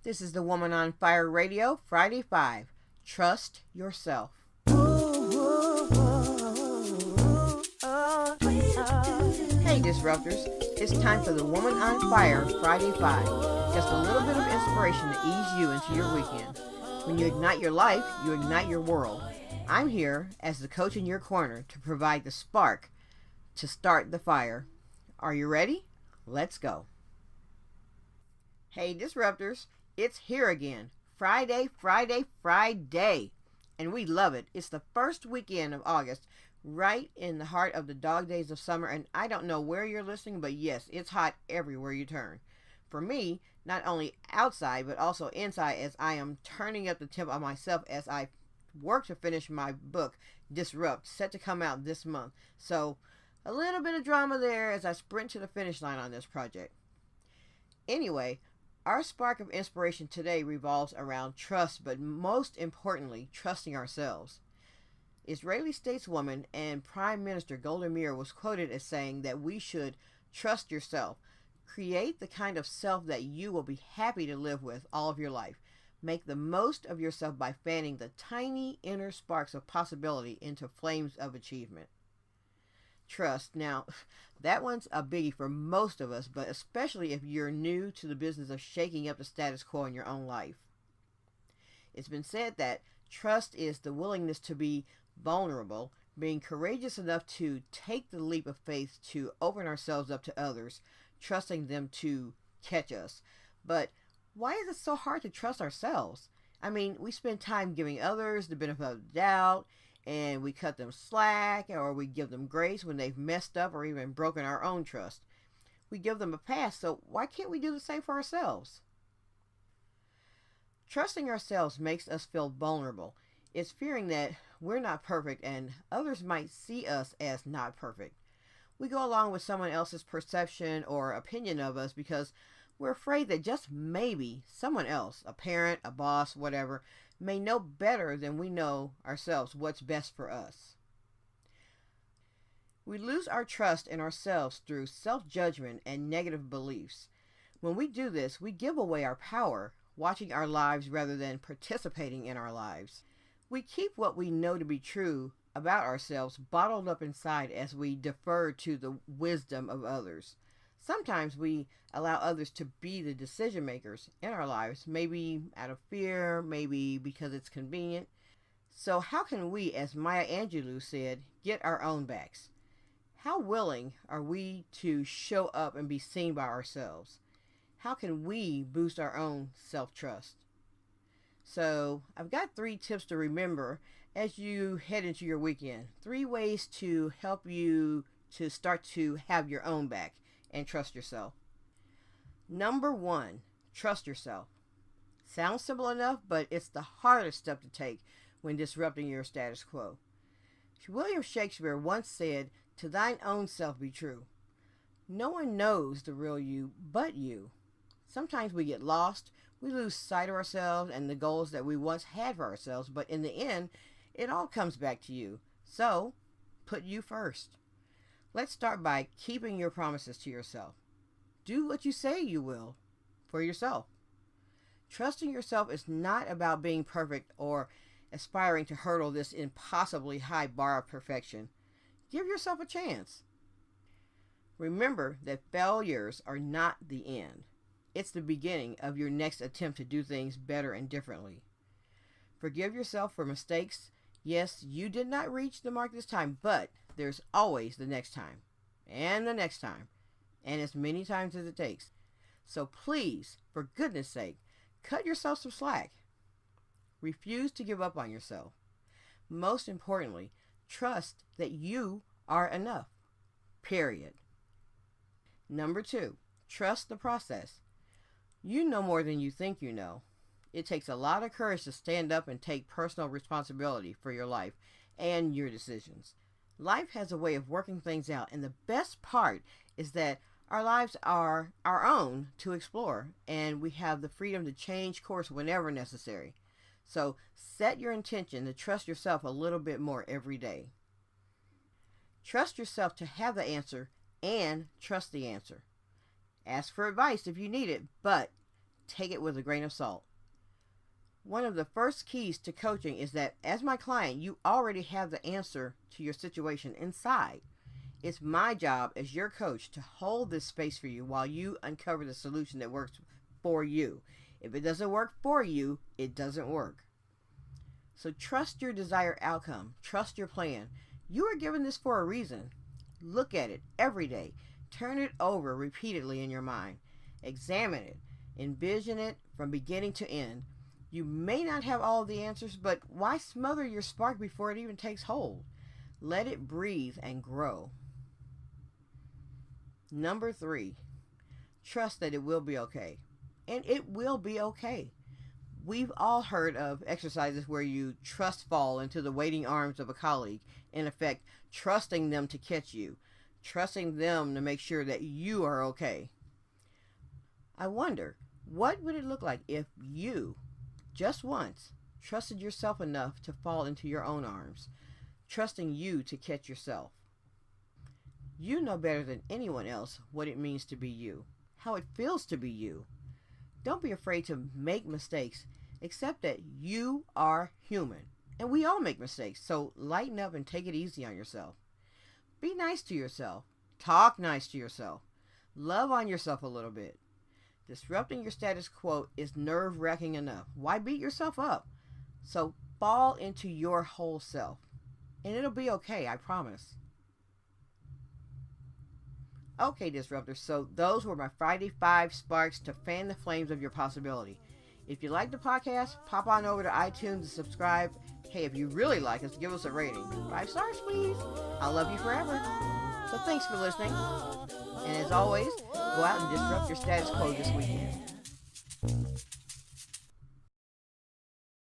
This is the Woman on Fire Radio, Friday 5. Trust yourself. Hey, Disruptors. It's time for the Woman on Fire, Friday 5. Just a little bit of inspiration to ease you into your weekend. When you ignite your life, you ignite your world. I'm here as the coach in your corner to provide the spark to start the fire. Are you ready? Let's go. Hey, Disruptors. It's here again. Friday. And we love it. It's the first weekend of August, right in the heart of the dog days of summer. And I don't know where you're listening, but yes, it's hot everywhere you turn. For me, not only outside, but also inside, as I am turning up the temp on myself as I work to finish my book, Disrupt, set to come out this month. So a little bit of drama there as I sprint to the finish line on this project. Anyway, our spark of inspiration today revolves around trust, but most importantly, trusting ourselves. Israeli stateswoman and Prime Minister Golda Meir was quoted as saying that we should trust yourself. Create the kind of self that you will be happy to live with all of your life. Make the most of yourself by fanning the tiny inner sparks of possibility into flames of achievement. Trust. Now, that one's a biggie for most of us, but especially if you're new to the business of shaking up the status quo in your own life. It's been said that trust is the willingness to be vulnerable, being courageous enough to take the leap of faith to open ourselves up to others, trusting them to catch us. But why is it so hard to trust ourselves? I mean, we spend time giving others the benefit of the doubt, and we cut them slack, or we give them grace when they've messed up or even broken our own trust. We give them a pass, so why can't we do the same for ourselves? Trusting ourselves makes us feel vulnerable. It's fearing that we're not perfect and others might see us as not perfect. We go along with someone else's perception or opinion of us because we're afraid that just maybe someone else, a parent, a boss, whatever, may know better than we know ourselves what's best for us. We lose our trust in ourselves through self-judgment and negative beliefs. When we do this, we give away our power, watching our lives rather than participating in our lives. We keep what we know to be true about ourselves bottled up inside as we defer to the wisdom of others. Sometimes we allow others to be the decision makers in our lives, maybe out of fear, maybe because it's convenient. So how can we, as Maya Angelou said, get our own backs? How willing are we to show up and be seen by ourselves? How can we boost our own self-trust? So I've got 3 tips to remember as you head into your weekend. 3 ways to help you to start to have your own back and trust yourself. Number 1, trust yourself. Sounds simple enough, but it's the hardest step to take when disrupting your status quo. William Shakespeare once said, "To thine own self be true." No one knows the real you but you. Sometimes we get lost, we lose sight of ourselves and the goals that we once had for ourselves, but in the end, it all comes back to you. So, put you first. Let's start by keeping your promises to yourself. Do what you say you will for yourself. Trusting yourself is not about being perfect or aspiring to hurdle this impossibly high bar of perfection. Give yourself a chance. Remember that failures are not the end. It's the beginning of your next attempt to do things better and differently. Forgive yourself for mistakes. Yes, you did not reach the mark this time, but there's always the next time, and the next time, and as many times as it takes. So please, for goodness sake, cut yourself some slack. Refuse to give up on yourself. Most importantly, trust that you are enough. Period. Number 2, trust the process. You know more than you think you know. It takes a lot of courage to stand up and take personal responsibility for your life and your decisions. Life has a way of working things out, and the best part is that our lives are our own to explore, and we have the freedom to change course whenever necessary. So set your intention to trust yourself a little bit more every day. Trust yourself to have the answer and trust the answer. Ask for advice if you need it, but take it with a grain of salt. One of the first keys to coaching is that as my client, you already have the answer to your situation inside. It's my job as your coach to hold this space for you while you uncover the solution that works for you. If it doesn't work for you, it doesn't work. So trust your desired outcome. Trust your plan. You are given this for a reason. Look at it every day. Turn it over repeatedly in your mind. Examine it. Envision it from beginning to end. You may not have all the answers, but why smother your spark before it even takes hold? Let it breathe and grow. Number 3, trust that it will be okay. And it will be okay. We've all heard of exercises where you trust fall into the waiting arms of a colleague, in effect, trusting them to catch you, trusting them to make sure that you are okay. I wonder, what would it look like if you, just once, trusted yourself enough to fall into your own arms, trusting you to catch yourself? You know better than anyone else what it means to be you, how it feels to be you. Don't be afraid to make mistakes. Accept that you are human, and we all make mistakes, so lighten up and take it easy on yourself. Be nice to yourself. Talk nice to yourself. Love on yourself a little bit. Disrupting your status quo is nerve-wracking enough. Why beat yourself up? So fall into your whole self, and it'll be okay, I promise. Okay, Disruptors, so those were my Friday 5 sparks to fan the flames of your possibility. If you like the podcast, pop on over to iTunes and subscribe. Hey, if you really like us, give us a rating. 5 stars, please. I'll love you forever. So thanks for listening. And as always, go out and disrupt your status quo this weekend.